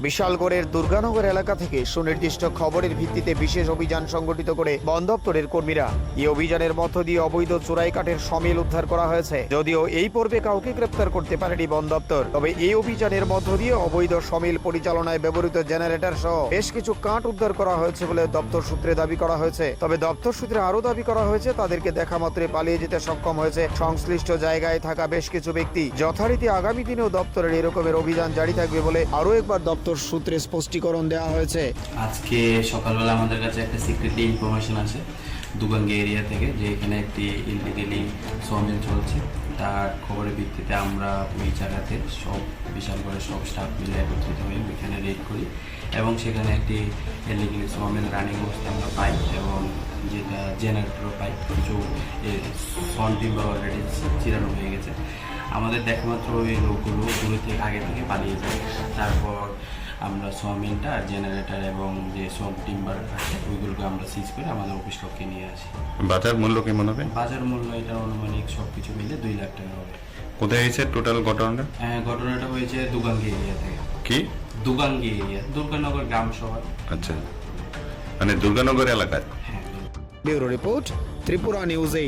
বিশালগড়ের দুর্গানগর এলাকা থেকে সুনির্দিষ্ট খবরের ভিত্তিতে বিশেষ অভিযান সংগঠিত করে বন দপ্তরের কর্মীরা। এই অভিযানের মধ্য দিয়ে অবৈধ চোরাই কাঠের সমিল উদ্ধার করা হয়েছে। যদিও এই পর্বে কাউকে গ্রেপ্তার করতে পারেনি বন দপ্তর, তবে এই অভিযানের মধ্য দিয়ে অবৈধ সমিল পরিচালনায় ব্যবহৃত জেনারেটর সহ বেশ কিছু কাঠ উদ্ধার করা হয়েছে বলে দপ্তর সূত্রে দাবি করা হয়েছে। তবে দপ্তর সূত্রে আরো দাবি করা হয়েছে তাদেরকে দেখা মাত্রে পালিয়ে যেতে সক্ষম হয়েছে সংশ্লিষ্ট জায়গায় থাকা বেশ কিছু ব্যক্তি। যথারীতি আগামী দিনেও দপ্তরের এরকমের অভিযান জারি থাকবে বলে আরো একবার দপ্তর সূত্রে স্পষ্টীকরণ দেওয়া হয়েছে। আজকে সকালবেলা আমাদের কাছে একটা সিক্রেটলি ইনফরমেশন আছে দুগাঙ্গি এরিয়া থেকে, যে এখানে একটি ইললিগালি সমিল চলছে। তার খবরের ভিত্তিতে আমরা ওই জায়গাতে সব বিশালগড়ের সব স্টাফ মিলে একত্রিত হয়ে এখানে রেড করি এবং সেখানে একটি ইললিগালি সমিল রানিং অবস্থায় আমরা পাই এবং যেটা জেনারেটরও পাই। কিছু সন টিম্বার অলরেডি চিরানো হয়ে গেছে। আমাদের দেখামাত্র ওই লোকগুলো দূরে থেকে আগে থেকে পালিয়ে যায়। তারপর আমরা সমিলটা আর জেনারেটর এবং যে সব টিম্বার আছে ওইগুলোকে আমরা সিজ করে আমাদের অফিস কক্ষে নিয়ে আসি। বাজার মূল্য কেমন হবে? বাজার মূল্য এটা অনুমানিক সব কিছু মিলে 2 লাখ টাকা হবে। কোথায় হয়েছে টোটাল ঘটনাটা? ঘটনাটা হয়েছে দুগাঙ্গি এরিয়া থেকে। কি দুগাঙ্গি এরিয়া, দুর্গানগর গ্রাম সভা। আচ্ছা, মানে দুর্গানগর এলাকায়। হ্যাঁ। Bureau report, Tripura news.